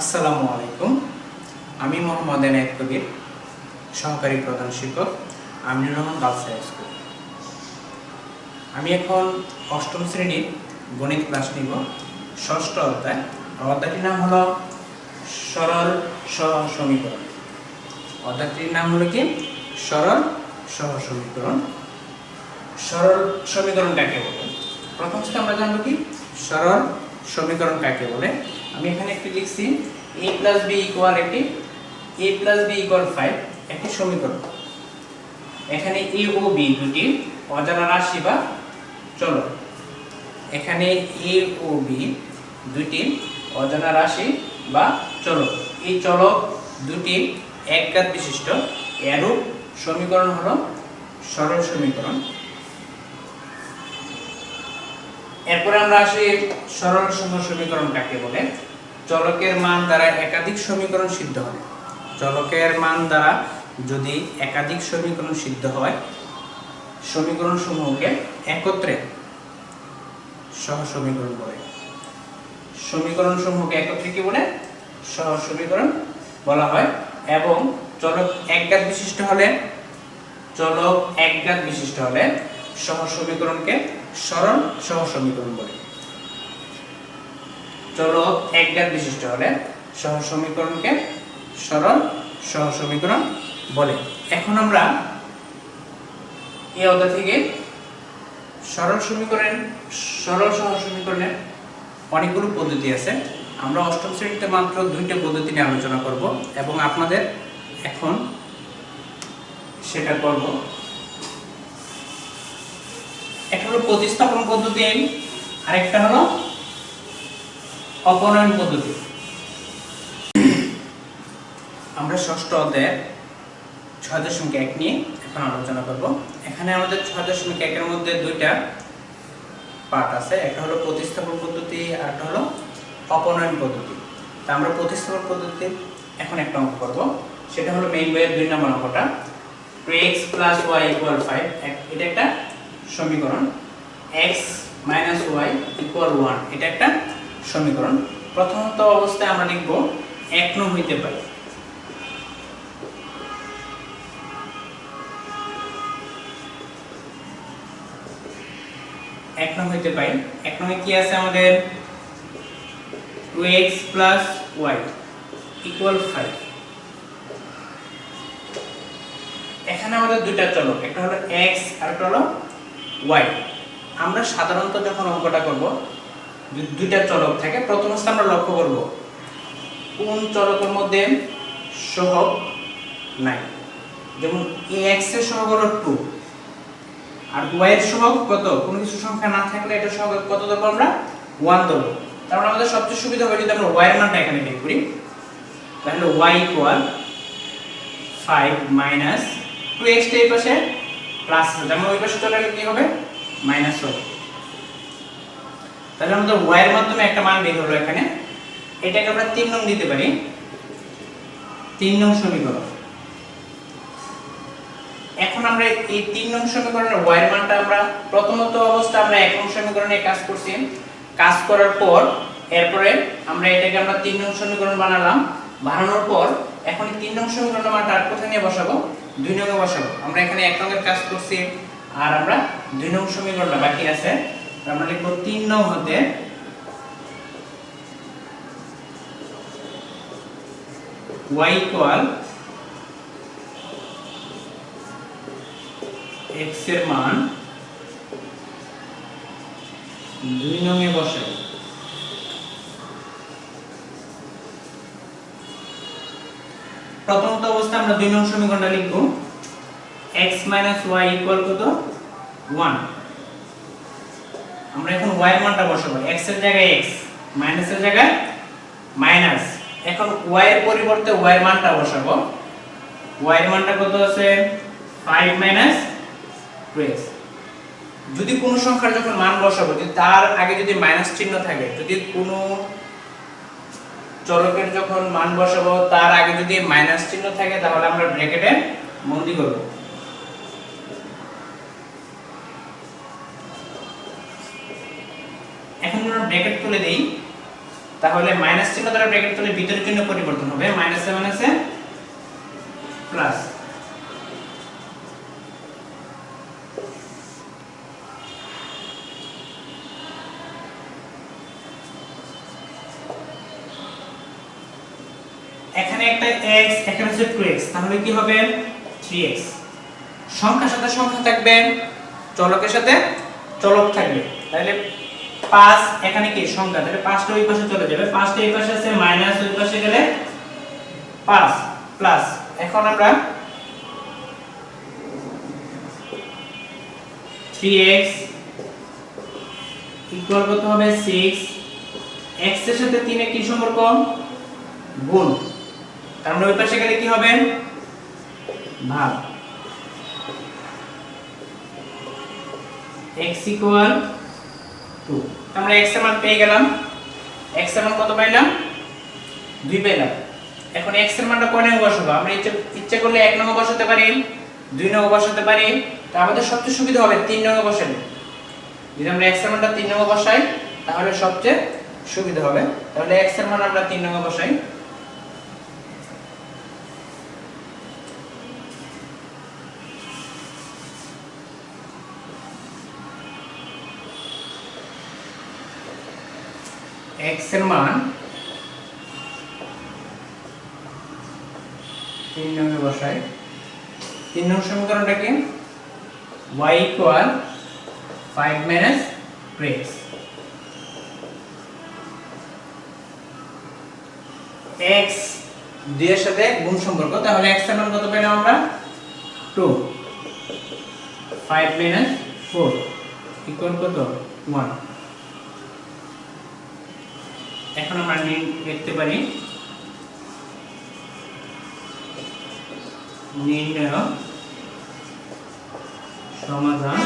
আসসালামু আলাইকুম। আমি মোহাম্মদ এনায়েত কবির, সহকারী প্রধান শিক্ষক, Aminur Rahman girls high school. আমি এখন অষ্টম শ্রেণীর গণিত ক্লাস নিব, ষষ্ঠ অধ্যায়। অধ্যায়টির নাম হলো সরল সহ সমীকরণ। অধ্যায়টির নাম হলো কি? সরল সহ সমীকরণ। সরল সমীকরণ কাকে বলে? প্রথম থেকে আমরা জানবো কি সরল সমীকরণ কাকে বলে। আমি এখানে একটি লিখছি a + b = a + b = 5 একটি সমীকরণ। এখানে a ও b দুটি অজানা রাশি বা চলক। এখানে a ও b দুটি অজানা রাশি বা চলক। এই চলক দুটি একঘাত বিশিষ্ট এরূপ সমীকরণ হলো সরল সমীকরণ। এরপর আমরা আসি সরল সহ সমীকরণ কাকে বলে। চলকের মান দ্বারা একাধিক সমীকরণ সিদ্ধ হয়। চলকের মান দ্বারা যদি একাধিক সমীকরণ সিদ্ধ হয়, সমীকরণ সমূহকে একত্রে সহ সমীকরণ বলে। সমীকরণ সমূহকে একত্রে কি বলে? সহ সমীকরণ বলা হয়। এবং চলক একঘাত বিশিষ্ট হলে সহ সমীকরণকে সরল সহ সমীকরণ বলে। চলক একঘাত বিশিষ্ট হলে সহ সমীকরণকে সরল সহ সমীকরণ বলে। এখন আমরা এই অধ্যায় থেকে সরল সহ সমীকরণের অনেকগুলো পদ্ধতি আছে। আমরা অষ্টম শ্রেণীতে মাত্র 2টা পদ্ধতি নিয়ে আলোচনা করব এবং আপনাদের এখন সেটা করব। একটা হলো প্রতিস্থাপন পদ্ধতি, আরেকটা হলো অপনয়ন পদ্ধতি। আমরা ষষ্ঠ অধ্যায়ের 6.1 নিয়ে এখন আলোচনা করব। এখানে আমাদের 6.1 এর মধ্যে 2টা পার্ট আছে, একটা হলো প্রতিস্থাপন পদ্ধতি আর একটা হলো অপনয়ন পদ্ধতি। তা আমরা প্রতিস্থাপন পদ্ধতি এখন একটা অঙ্ক করব, সেটা হলো মেইন বইয়ের 2 নম্বর অঙ্কটা। 2x + y = 5 এটা একটা সমীকরণ। x - y = 1 এটা একটা সমীকরণ। প্রথমত অবস্থায় আমরা লিখব 1 নং হইতে পাই। এক নং কি আছে আমাদের? 2x + y = 5। এখানে আমাদের দুইটা চলক, একটা হলো x আর একটা হলো y। আমরা সাধারণত যখন অঙ্কটা করব, দুইটা চলক থাকে, প্রথম অবস্থায় আমরা লক্ষ্য করব কোন চলকের মধ্যে সহগ নাই। যেমন x এর সহগ হলো 2 আর y এর সহগ কত? কোনো কিছু সংখ্যা না থাকলে এটা সহগ কত ধরব? আমরা 1 ধরব। তাহলে আমাদের সবচেয়ে সুবিধা হবে যদি আমরা y এর মানটা এখানে বের করি। তাহলে y = 5 - 2x এই পাশে প্লাস হবে, আমরা ওই পাশে চলে গেলে কি হবে? মাইনাস হবে। তাহলে আমাদের y এর মাধ্যমে একটা মান বের হলো এখানে। এটাকে আমরা 3 নং দিতে পারি, 3 নং সমীকরণ। এখন আমরা এই 3 নং সমীকরণের y এর মানটা আমরা প্রথমত অবস্থা আমরা 1 নং সমীকরণে কাজ করছি। কাজ করার পর এরপরে আমরা এটাকে 3 নং সমীকরণ বানানোর পর এখন এই 3 নং সমীকরণের মানটা আর কোথায় নিয়ে বসাবো? 2 নং এ বসাবো। আমরা এখানে 1 নং এর কাজ করছি আর আমরা 2 নং সমীকরণটা বাকি আছে। আমরা লিখব 3 নং হতে y = x এর মান 2 নং এ বসাই। প্রথমত অবস্থা আমরা 2 নং সমীকরণটা লিখব x - y = কত? 1। আমরা এখন y এর মানটা বসাবো, x এর জায়গায় x, মাইনাস এর জায়গায় মাইনাস। এখন y এর পরিবর্তে y এর মানটা বসাবো। y এর মানটা কত আছে? 5 - 2x। যদি কোনো সংখ্যার যখন মান বসাবো, যদি তার আগে যদি মাইনাস চিহ্ন থাকে, যদি কোনো চলকের যখন মান বসাবো তার আগে যদি মাইনাস চিহ্ন থাকে, তাহলে আমরা ব্র্যাকেটে বন্ধনী করব। এখন আমরা ব্র্যাকেট তুলে দেই। তাহলে মাইনাস চিহ্ন দ্বারা ব্র্যাকেট তুলে ভিতরের চিহ্ন পরিবর্তন হবে, মাইনাসে মাইনাসে প্লাস। এখানে একটা x, এখানে হচ্ছে 2x, তাহলে কি হবে 3x। সংখ্যার সাথে সংখ্যা থাকবে, চলকের সাথে চলক থাকবে, তাহলে 5 এখানে কি সংখ্যা, তাহলে 5টা ওই পাশে চলে যাবে, 5টা এই পাশে আছে মাইনাস, ওই পাশে গেলে 5 প্লাস। এখন আমরা 3x ইকুয়াল কত হবে 6, x এর সাথে 3 এর কি সম্পর্ক, গুণ, তার মানে ওই পাশে গেলে কি হবে ভাগ। x ইকুয়াল 2, আমরা x এর মান পেয়ে গেলাম। x এর মান কত পাইলাম 2 পেলাম। এখন x এর মানটা কোন নং বসাবো, আমরা ইচ্ছা করলে 1 নং বসাতে পারি, 2 নং বসাতে পারি, তো আমাদের সবচেয়ে সুবিধা হবে 3 নং বসালে। যদি আমরা x এর মানটা 3 নং বসাই তাহলে সবচেয়ে সুবিধা হবে, তাহলে x এর মান আমরা 3 নং বসাই। x এর মান 3 নং এ বসাই। 3 নং সমীকরণটা কি, y equal 5 minus 2x। x 2 এর সাথে গুণ সম্পর্ক, তাহলে x এর মান কত পেলাম আমরা 2, 5 মাইনাস 4 ইকুয়াল কত 1। এখন আমরা লিখতে পারি নির্ণয় সমাধান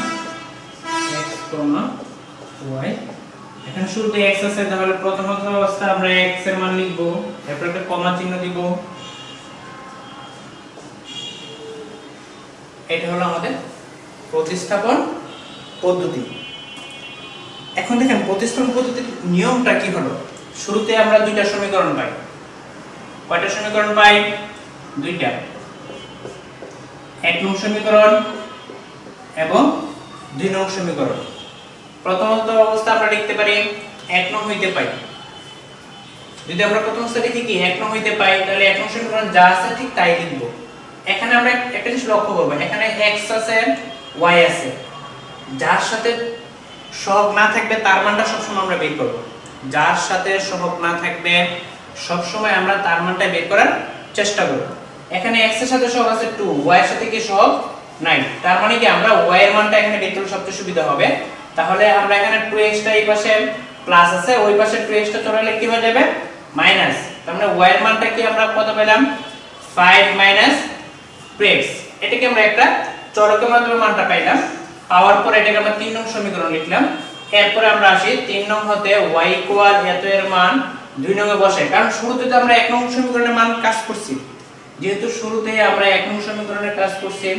x, y। এখানে শুরুতে x আছে, তাহলে প্রথম অবস্থা আমরা x এর মান লিখব, এরপর একটা কমা চিহ্ন দিব। এটা হলো আমাদের প্রতিস্থাপন পদ্ধতি। এখন দেখেন প্রতিস্থাপন পদ্ধতির নিয়মটা কি হলো, শুরুতে আমরা দুইটা সমীকরণ পাই। কয়টা সমীকরণ পাই, দুইটা, 1 নং সমীকরণ এবং 2 নং সমীকরণ। প্রথমত অবস্থা আমরা লিখতে পারি 1 নং হইতে পাই। যদি আমরা প্রথম অবস্থা লিখি কি 1 নং হইতে পাই, তাহলে 1 নং সমীকরণ যা আছে ঠিক তাই লিখব। এখানে আমরা একটা জিনিস লক্ষ্য করব, এখানে x আছে y আছে, যার সাথে সহগ না থাকবে তার মানটা সবসময় আমরা বের করব। যার সাথে সহগ না থাকবে সব সময় আমরা তার মানটা বের করার চেষ্টা করব। এখানে x এর সাথে সহগ আছে 2, y এর সাথে কি সহগ নাই, তার মানে কি আমরা y এর মানটা এখানে বের করলে সবচেয়ে সুবিধা হবে। তাহলে আমরা এখানে 2x টা এই পাশে প্লাস আছে, ওই পাশে 2x টা চলে গেলে কি হয়ে যাবে মাইনাস, তার মানে y এর মানটা কি আমরা কত পেলাম 5 মাইনাস 2x। এটাকে আমরা একটা চলকের মাধ্যমে মানটা পাইলাম, পাওয়ার পর এটাকে আমরা 3 নং সমীকরণ লিখলাম। এরপর আমরা আসি 3 নং হতে y ইকুয়াল এত এর মান 2 নং এ বসাই, কারণ শুরুতে তো আমরা 1 নং সমীকরণের মান কাজ করছি, যেহেতু শুরুতে আমরা 1 নং সমীকরণের কাজ করছি,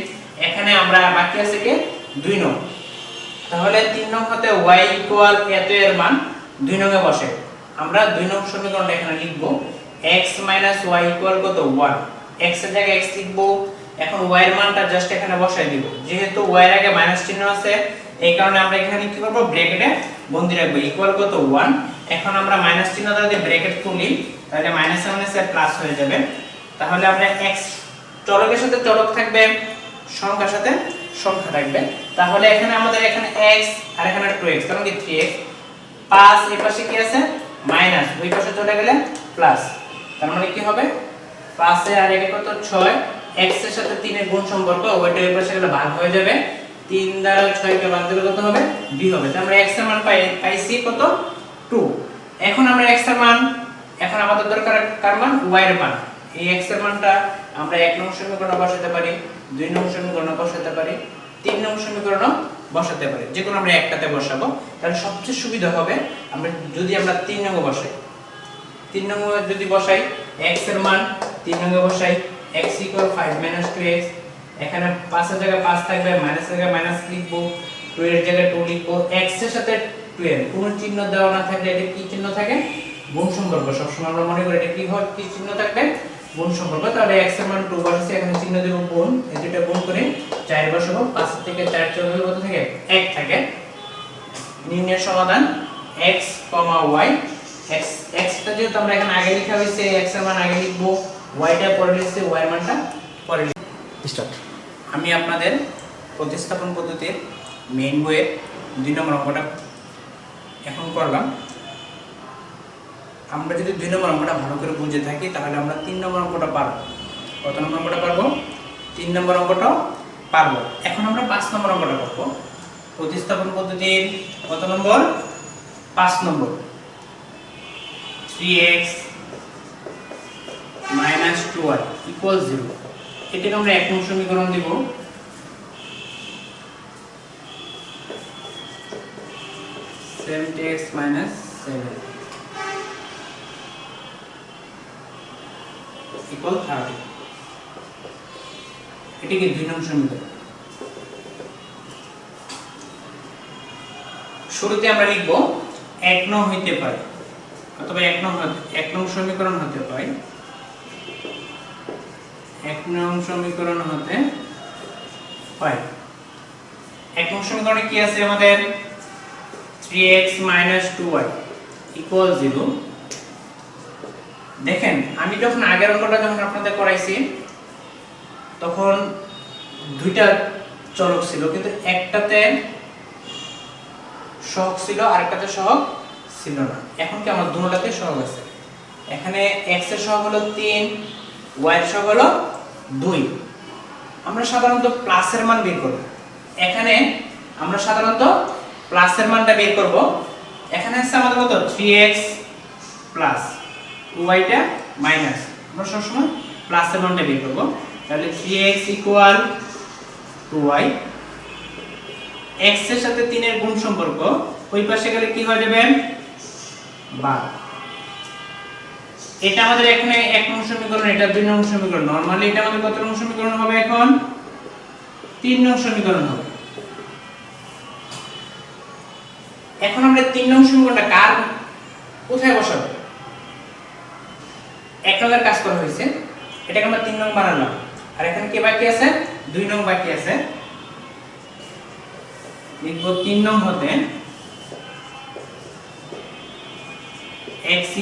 এখানে আমরা বাকি আছে কি 2 নং। তাহলে 3 নং হতে y ইকুয়াল এত এর মান 2 নং এ বসাই। আমরা 2 নং সমীকরণটা এখানে লিখব x y ইকুয়াল কত 1, x এর জায়গায় x লিখব। এখন y এর মানটা জাস্ট এখানে বসাই দিব, যেহেতু y এর আগে মাইনাস চিহ্ন আছে এই কারণে আমরা এখানে কি করব ব্র্যাকেটে বন্ধনী রাখব ইকুয়াল কত 1। এখন আমরা মাইনাস চিহ্ন দ্বারা যদি ব্র্যাকেট খুলি তাহলে মাইনাস মাইনাসে প্লাস হয়ে যাবে। তাহলে আমরা x চলকের সাথে চলক থাকবে, সংখ্যার সাথে সংখ্যা থাকবে, তাহলে এখানে আমাদের এখানে x আর এখানে 2x, কারণ কি 3x, 5 এই পাশে কি আছে মাইনাস, ওই পাশে চলে গেলে প্লাস, তার মানে কি হবে 5 এ আর একে কত 6, x এর সাথে 3 এর গুণ সম্পর্ক, ওইটা এই পাশে গেলে ভাগ হয়ে যাবে, 3 দ্বারা 6 কে ভাগ দিলে কত হবে 2 হবে। তাহলে আমরা x এর মান পাইছি কত 2। এখন আমরা x এর মান, এখন আমাদের দরকার কার মান y এর মান। এই x এর মানটা আমরা 1 নং সমীকরণে বসাতে পারি, 2 নং সমীকরণে বসাতে পারি, 3 নং সমীকরণে বসাতে পারি, যে কোনো আমরা একটাতে বসাবো। তাহলে সবচেয়ে সুবিধা হবে আমরা যদি আমরা 3 নং বসাই। 3 নং যদি বসাই x এর মান 3 নং এ বসাই, x 5 2x, এখানে 5 এর জায়গায় 5 থাকবে, মাইনাস এর জায়গায় মাইনাস লিখব, 2 এর জায়গায় 2 লিখব। x এর সাথে 2 এর কোনো চিহ্ন দেওয়া না থাকলে এটা কি চিহ্ন থাকে গুণ সম্পর্ক সবসময় আমরা মনে করি এটা কি হয়, কি চিহ্ন থাকবে, গুণ সম্পর্ক। তাহলে x এর মান 2 বসাচ্ছি, এখানে চিহ্ন দেব গুণ, এই দুটো গুণ করে 4 বসাবো, 5 থেকে 4 চলে গেলে কত থাকে 1 থাকে। নির্ণয়ের সমাধান x, y, x টা যেহেতু আমরা এখানে আগে লেখা হয়েছে, x এর মান আগে লিখবো, y টা পরে লিখছি, y এর মানটা পরে লিখব। স্টার্ট। আমি আপনাদের প্রতিস্থাপন পদ্ধতির মেইন বইয়ের 2 নম্বর অঙ্কটা এখন করলাম। আমরা যদি 2 নম্বর অঙ্কটা ভালো করে বুঝে থাকি তাহলে আমরা 3 নম্বর অঙ্কটা পারব। কত নম্বর অঙ্কটা পারব? 3 নম্বর অঙ্কটা পারব। এখন আমরা 5 নম্বর অঙ্কটা করব। প্রতিস্থাপন পদ্ধতির কত নম্বর? 5 নম্বর। 3x - 2y = 0। এটাকে আমরা 1 নং সমীকরণ দেব। 7x - 7 = 30। এটাকে 2 নং সমীকরণ। শুরুতে আমরা লিখব 1 নং হইতে পারে অথবা 1 নং সমীকরণ হতে পারে, 1 নং সমীকরণ হতে পারে। 1 নং সমীকরণে কি আছে আমাদের? 3x - 2y = 0। দেখেন আমি যখন আগের অঙ্কটা যখন আপনাদের করাইছি তখন দুইটা চলক ছিল, কিন্তু একটাতে সহগ ছিল আরেকটাতে সহগ ছিল না। এখন কি আমার দুটোটাতে সহগ আছে। এখানে x এর সহগ হলো 3, y এর সহগ হলো 2। আমরা সাধারণত প্লাসের মান বের করব। এখানে আমরা সাধারণত প্লাসের মানটা বের করব। এখানে আছে আমাদের কত? 3x প্লাস 2y টা মাইনাস। আমরা সবসময় প্লাসের মানটা বের করব। তাহলে 3x = 2y, x এর সাথে 3 এর গুণ সম্পর্ক, ওই পাশে গেলে কি হয়ে যাবে? 12। এটা আমাদের এখানে 1 নং সমীকরণ, এটা 2 নং সমীকরণ। নরমালি এটা আমাদের কত নং সমীকরণ হবে? এখন 3 নং সমীকরণ হবে। এখন আমরা 3 নং সমীকরণটা কার কোথায় বসাবো? 1 নংয়ের কাজ করা হয়েছে, এটাকে আমরা 3 নং বানালাম। আর এখানে কি বাকি আছে? 2 নং বাকি আছে। লিখব 3 নং হতে x =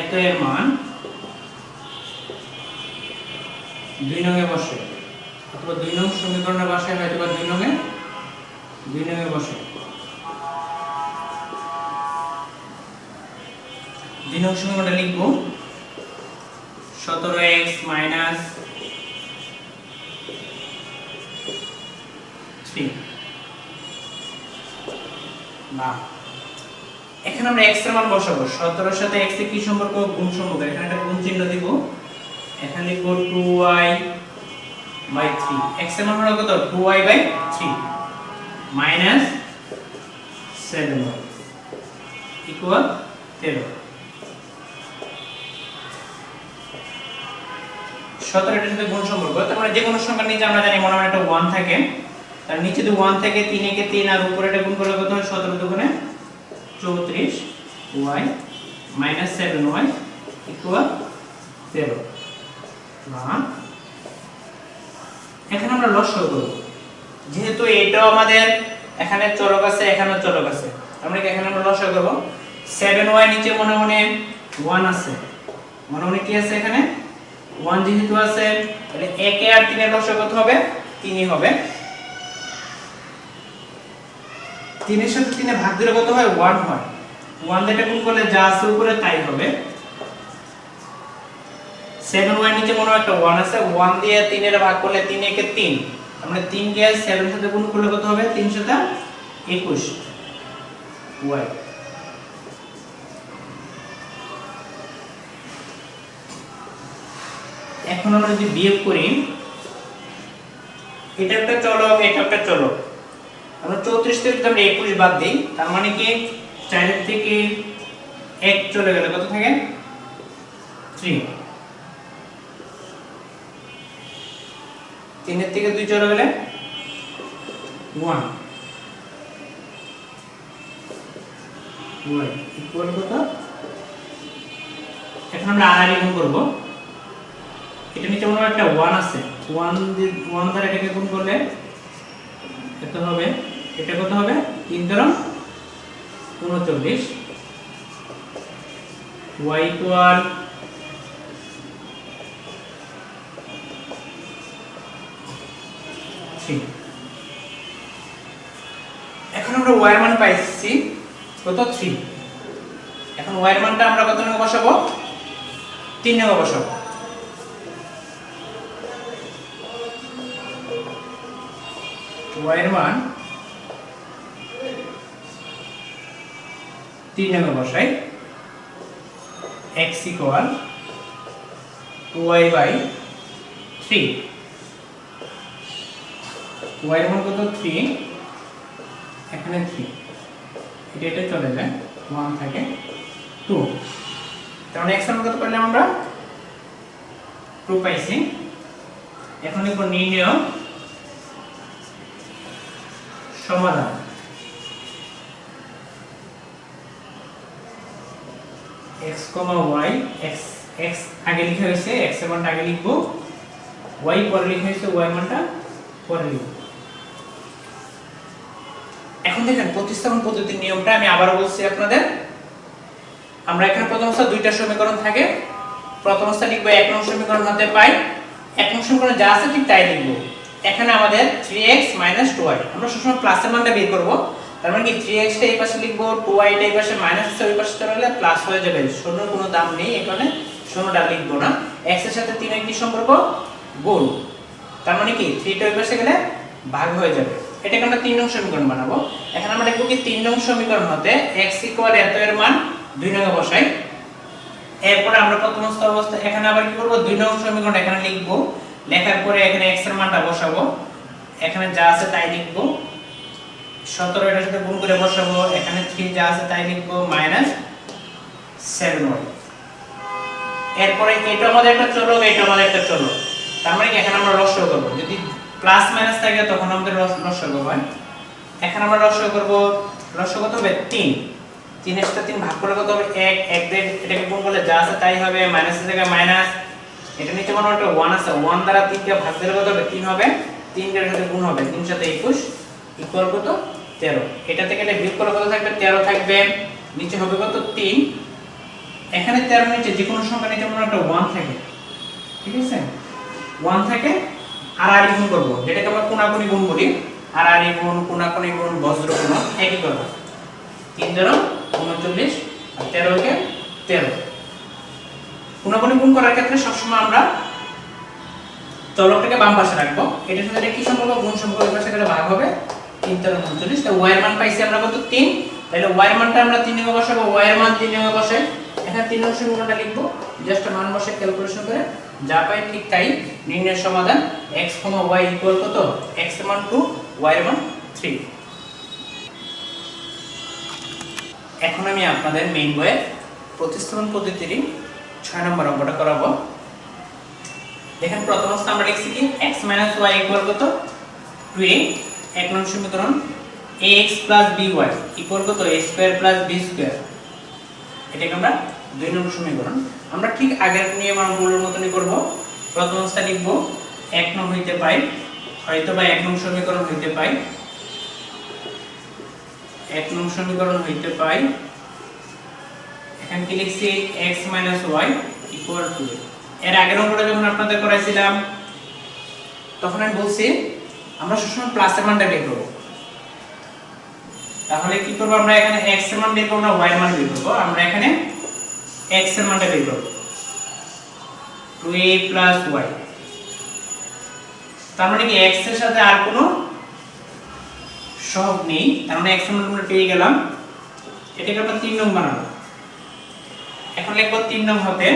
এত এর মান 2 নং এ বসে, অথবা 2 নং সমীকরণে বসে, হয়তো বা 2 নং এ বসে। 2 নং সমীকরণটা লিখব 17x - 3 না। এখানে আমরা x এর মান বসাবো। 17 এর সাথে x এর কি সম্পর্ক? গুণ সম্পর্ক। এখানে একটা গুণ চিহ্ন দিব। এখানে লিখব 2y/3। x এর মান হলো কত? 2y/3 minus 7y = 13। 17 এর সাথে গুণ সম্পর্ক। তার মানে যে কোনো সংখ্যার নিচে আমরা জানি মনে হয় একটা 1 থাকে, তার নিচে যদি 1 থাকে 3 একে 3 আর উপরে এটা গুণ করলে কত হয়? 17 দুগুণে 34 y - 7y = 13 না। এখানে আমরা লসাগু করব। যেহেতু এটাও আমাদের এখানে চলক আছে, এখানেও চলক আছে, আমরা এখানে আমরা লসাগু করব। 7y নিচে মনে মনে 1 আছে, মনে মনে কি আছে? এখানে 1 যেহেতু আছে, তাহলে 1 আর 3 এর লসাগু কত হবে? 3 হবে। 3 এর সাথে 3 এ ভাগ দিলে কত হয়? 1 হয়। 1 দিয়ে গুণ করলে যা আছে উপরে তাই হবে। 7y নিচে মনে হয় একটা 1 আছে, 1 দিয়ে 3 এর ভাগ করলে 3 একে 3, আমরা 3 কে 7 এর সাথে গুণ করলে কত হবে? 3 7 21 y। এখন আমরা যদি বিয়োগ করি, এটা একটা চলক, এটা একটা চলক। আমরা 34 থেকে যদি আমরা 21 বাদ দেই, তার মানে কি 4 থেকে 1 চলে গেলে কত থাকে? 3। 3 এর থেকে 2 চলে গেলে 1। y ইকুয়াল কত, এখন আমরা আর গুণ করব, এটা নিচে মনে হয় একটা 1 আছে, 1 দ্বারা এটাকে গুণ করলে কত হবে, এটা কত হবে 3 দ্বারা 39, y ইকুয়াল এখন আমরা y এর মান পাইছি কত 3, এখন y এর মানটা আমরা কত নঙ্গে বসাবো, 3 নঙ্গে বসাবো। y এর মান 3 নঙ্গে বসাই, x equal 2y by 3, y এর মান কত 3, এখানে 3, এটা চলে যায় 1 থাকে 2, তার মানে x এর মান কত পেলাম আমরা 2 পাইছি। এখন লিখব নির্ণয় সমাধান, x, y, x আগে লেখা হয়েছে, x এর মানটা আগে লিখব, y পরে লেখা হয়েছে, y মানটা পরে লিখব। এখন দেখেন প্রতিস্থাপন পদ্ধতির নিয়মটা আমি আবার বলছি আপনাদের, আমরা এখানে প্রথম অবস্থা দুইটা সমীকরণ থাকে, প্রথম অবস্থা লিখব 1 নং সমীকরণ হতে পাই, 1 নং সমীকরণে যা আছে ঠিক তাই লিখব। এখানে আমাদের 3x 2y, আমরা সবসময় প্লাসের মানটা বের করব, তার মানে কি 3x টা এই পাশে লিখব, 2y টা এই পাশে মাইনাস আছে ওই পাশে চলে গেলে প্লাস হয়ে যাবে, শূন্যের কোনো দাম নেই, এখানে শূন্যটা লিখব না। x এর সাথে 3 এর কি সম্পর্ক, গুণ, তার মানে কি 3 টা ওই পাশে গেলে ভাগ হয়ে যাবে, এটাকে আমরা 3 নং সমীকরণ বানাবো। এখন আমরা লিখব কি 3 নং সমীকরণ হতে x ইকুয়াল এত এর মান 2 নঙ্গে বসাই, এরপর আমরা প্রথম অবস্থা এখানে আবার কি করব, 2 নং সমীকরণ এখানে লিখব, লেখার পরে এখানে x এর মানটা বসাবো, এখানে যা আছে তাই লিখব, 17 এর সাথে গুণ করে বসাবো, এখানে 3 যা আছে তাই লিখব, -7y, এরপরে এটা আমাদের একটা চলক, এটা আমাদের একটা চলক, তার মানে কি এখানে আমরা লসাগু করব, যদি প্লাস মাইনাস থাকে তখন আমাদের লসাগু হয়, এখন আমরা লসাগু করব, লসাগু কত হবে 3, 3 এর সাথে 3 ভাগ করলে কত হবে 1, 1 দিয়ে এটাকে গুণ করলে যা আছে তাই হবে, মাইনাসের জায়গায় মাইনাস, এটা নিচে মনে একটা 1 আছে, 1 দ্বারা 3 কে ভাগ দিলে কত হবে 3 হবে, 3 এর সাথে গুণ হবে, 3 সাথে 21 ইকুয়াল কত 13, এটা থেকে এটা বিয়োগ করলে কত থাকবে 13 থাকবে, নিচে হবে কত 3, এখানে 13 নিচে যে কোনো সংখ্যা নিচে মনে একটা 1 থাকে, ঠিক আছে 1 থাকে, আর গুণ করব, যেটাকে আমরা কোণাকুণি গুণ বলি, আর গুণ, কোণাকুণি গুণ, বজ্র গুণ একই কথা, 3 দ্বারা 39 আর 13 কে 13, কোণাকুণি গুণ করার ক্ষেত্রে সবসময় আমরা চলকটাকে বাম পাশে রাখবো, এটার সাথে কি সম্পর্ক, গুণ সম্পর্ক, এর পাশে গেলে ভাগ হবে, 3 দ্বারা 39, তাই y এর মান পাইছি আমরা কত 3, তাহলে y এর মানটা আমরা 3 নঙ্গে বসাবো, y এর মান 3 নঙ্গে বসাই, এখানে 3 নং সমীকরণটা লিখব, জাস্ট মান বসে ক্যালকুলেশন করে যা পাই ঠিক তাই নির্ণয়ের সমাধান, x, y ইকুয়াল কত, x এর মান 2, y এর মান 3। এখন আমি আপনাদের মেইন বইয়ের প্রতিস্থাপন পদ্ধতির 6 নম্বর অঙ্কটা করাবো। দেখেন প্রথম অবস্থা আমরা লিখছি কি x - y ইকুয়াল কত 2a, 1 নং সমীকরণ, ax + by ইকুয়াল কত a² + b², এটাকে আমরা 2 নং সমীকরণ, আমরা ঠিক আগের নিয়মাবলীর মতনই করব, প্রথম অবস্থা লিখব 1 নং হইতে পাই, হয়তো বা 1 নং সমীকরণ হইতে পাই, 1 নং সমীকরণ হইতে পাই, এখানে কি লিখছি x - y ইকুয়াল টু, এর আগের অঙ্কটা যখন আপনাদের করাইছিলাম তখন আমি বলছি আমরা সবসময় প্লাসের মানটা বের করব, তাহলে কি করব, আমরা এখানে x এর মান বের করব না y এর মান বের করব, আমরা এখানে x এর মানটা বের করব, 2a + y, তার মানে কি x এর সাথে আর কোনো সহগ নেই, তার মানে x এর মান আমরা পেয়ে গেলাম, এটাকে আমরা 3 নং বানাবো। এখন লিখব 3 নং হতে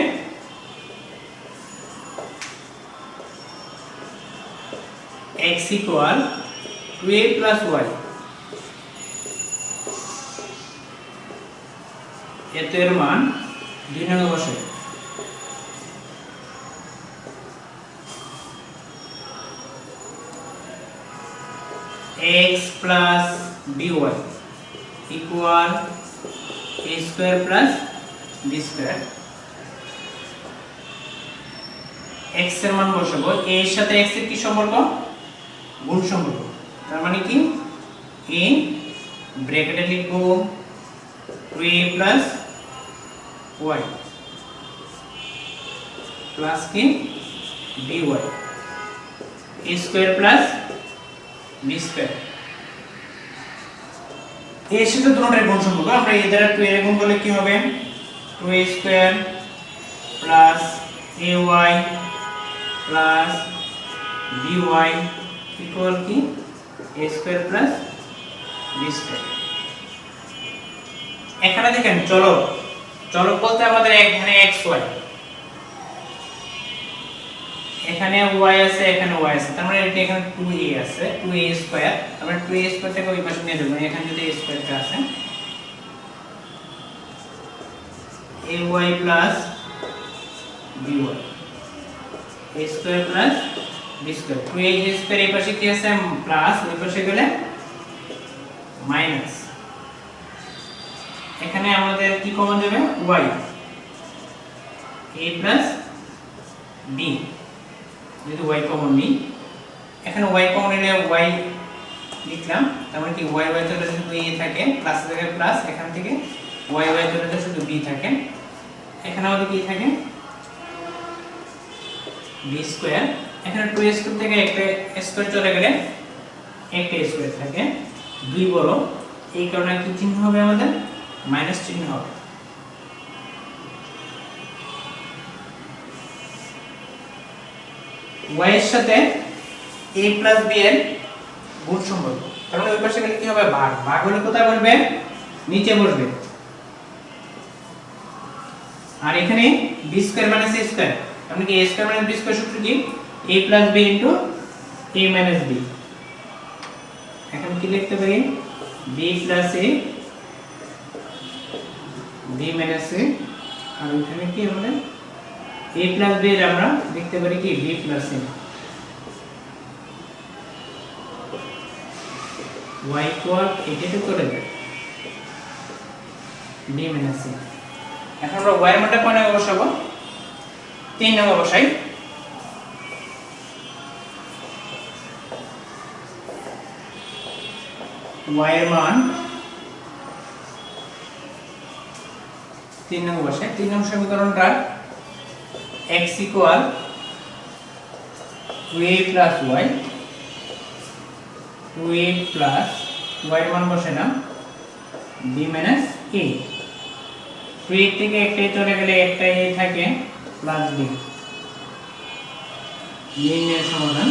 x ইকুয়াল 2a + y, এর মান 2 নং বসে, x + by equal a square plus b square. x এর মান বসাবো, a এর সাথে x এর কি সম্পর্ক? গুণ সম্পর্ক। তার মানে কি a ব্র্যাকেটে লিখবো 2a প্লাস y প্লাস কি dy a square plus b square. এর সাথে দুটোটার গুণ সম্পর্ক, আমরা এই দ্বারা 2 এর গুণ করলে কি হবে? 2a square plus ay plus by equal কি a square plus b square. এখানে দেখেন চলক, চলক বলতে আমাদের এখানে xy, এখানে y আছে, এখানে y আছে, তার মানে এটা এখানে 2a আছে, 2a স্কয়ার। আমরা 2a স্কয়ারটাকে ওই পাশে নিয়ে যাব, এখানে যদি a স্কয়ারটা আছে ay plus by a square plus b square. 2a square এই পাশে কি আছে প্লাস, ওই পাশে গেলে মাইনাস। এখানে আমাদের কি কমন যাবে? y a প্লাস b, যদি y কমন নিই, এখানে y কমন নিলে y লিখলাম, তার মানে কি y চলে শুধু a থাকে, প্লাস থেকে প্লাস, এখান থেকে y চলে শুধু b থাকে। এখানে আমাদের কি থাকে? b square. এখানে 2a স্কয়ার থেকে একটা স্কয়ার চলে গেলে একটা স্কয়ার থাকে, 2 বড়, এই কারণে কি চিহ্ন হবে আমাদের? মাইনাস চিহ্ন হবে। y এর সাথে a প্লাস b এর গুণ সম্পর্ক, তার মানে ওই পাশে গেলে কি হবে? ভাগ। ভাগ হলে কোথায় বসবে? নিচে বসবে। আর এখানে b square minus a square, তার মানে কি a square minus b square সূত্র কি? a plus b into a minus b। এখন কি লিখতে পারি? b plus a b minus a, আর এখানে কি আমাদের a প্লাস b এর আমরা লিখতে পারি কি b plus a। y equal এটাতে করে দেয় b মাইনাস a। এখন আমরা y এর মানটা কোন জায়গায় বসাবো? 3 জায়গায় বসাই। y এর মান 3 নং বসাই। 3 নং সমীকরণটা x equal 2a plus y, 2a plus y এর মান বসালাম b মাইনাস a। 2a থেকে একটাই চলে গেলে একটা a থাকে প্লাস b। নির্ণয়ের সমাধান।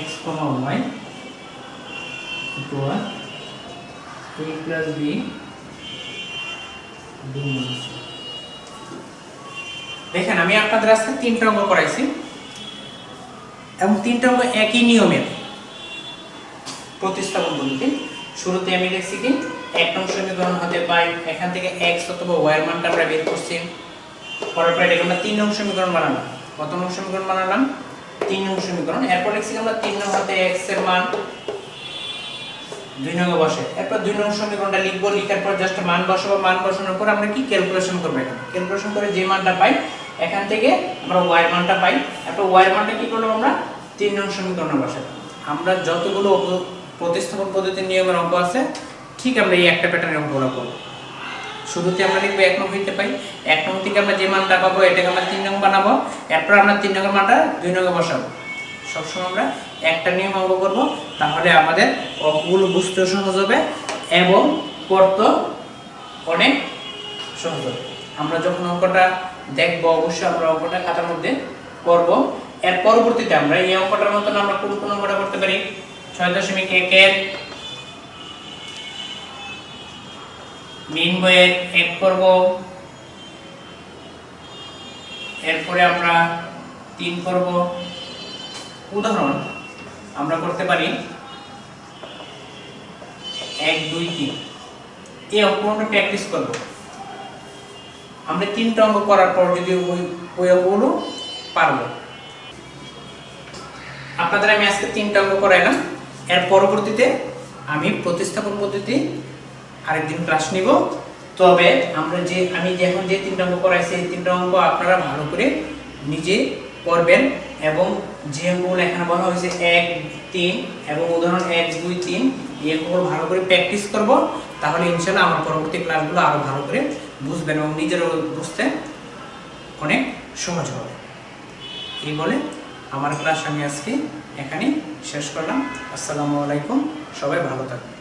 x, y equal a plus b b minus a। দেখেন আমি আপনাদের আজকে 3টা অঙ্ক করাইছি এবং 3টা অঙ্ক একই নিয়মের প্রতিস্থাপন পদ্ধতি। শুরুতে আমি লিখছি কি 1 নং সমীকরণ হতে পাই, এখান থেকে x অথবা y এর মানটা আমরা বের করছি। পরের পরে আমরা 3 নং সমীকরণ বানালাম। কত নং সমীকরণ বানালাম? 3 নং সমীকরণ। এরপর লিখছি আমরা 3 নং হাতে x এর মান 2 নং এ বসে। এরপর 2 নং সমীকরণটা লিখবো, লিখার পর জাস্ট মান বসাবো। মান বসানোর পর আমরা কি ক্যালকুলেশন করব? এখানে ক্যালকুলেশন করে যে মানটা পাই এখান থেকে আমরা y এর মানটা পাই। এরপর y এর মানটা কি করব? আমরা 3 নং সমীকরণে বসাবো। আমরা যতগুলো প্রতিস্থাপন পদ্ধতির নিয়মের অঙ্ক আছে ঠিক আমরা এই একটা প্যাটার্নের অঙ্কগুলো করব। শুরুতে আমরা লিখব 1 নং হইতে পাই, 1 নং থেকে আমরা যে মানটা পাবো এটাকে আমরা 3 নং বানাবো। এরপর আমরা 3 নং এর মানটা 2 নং এ বসাবো। সবসময় আমরা একটা নিয়ম অঙ্ক করব, তাহলে আমাদের অঙ্কগুলো বুঝতে সহজ হবে এবং করতে অনেক সহজ হবে। আমরা যখন অঙ্কটা দেখব অবশ্যই আমরা অঙ্কটা খাতার মধ্যে করব। এর পরবর্তীতে আমরা এই অঙ্কটার মতন আমরা কোন কোন অঙ্কটা করতে পারি? 6.1 এর মিন বইয়ের 1 করব। এরপরে আমরা 3 করব। উদাহরণ আমরা করতে পারি 1 2 3। এই অঙ্কটা প্র্যাকটিস করব। আমরা 3টা অঙ্ক করার পর যদি ওই অঙ্কগুলো পারবো। আপনাদের আমি আজকে 3টা অঙ্ক করাইলাম। এর পরবর্তীতে আমি প্রতিস্থাপন পদ্ধতি আরেকদিন ক্লাস নিব। তবে আমি এখন যে 3টা অঙ্ক করাইছি এই 3টা অঙ্ক আপনারা ভালো করে নিজে করবেন এবং যে অঙ্কগুলো এখানে বলা হয়েছে 1, 3 এবং উদাহরণ 1, 2, 3 এই অঙ্কগুলো ভালো করে প্র্যাকটিস করব। তাহলে ইনশাআল্লাহ আমার পরবর্তী ক্লাসগুলো আরো ভালো করে বুঝবেন এবং নিজেরও বুঝতে অনেক সহজ হবে। এই বলে আমার ক্লাস আমি আজকে এখানেই শেষ করলাম। আসসালামু আলাইকুম, সবাই ভালো থাকবেন।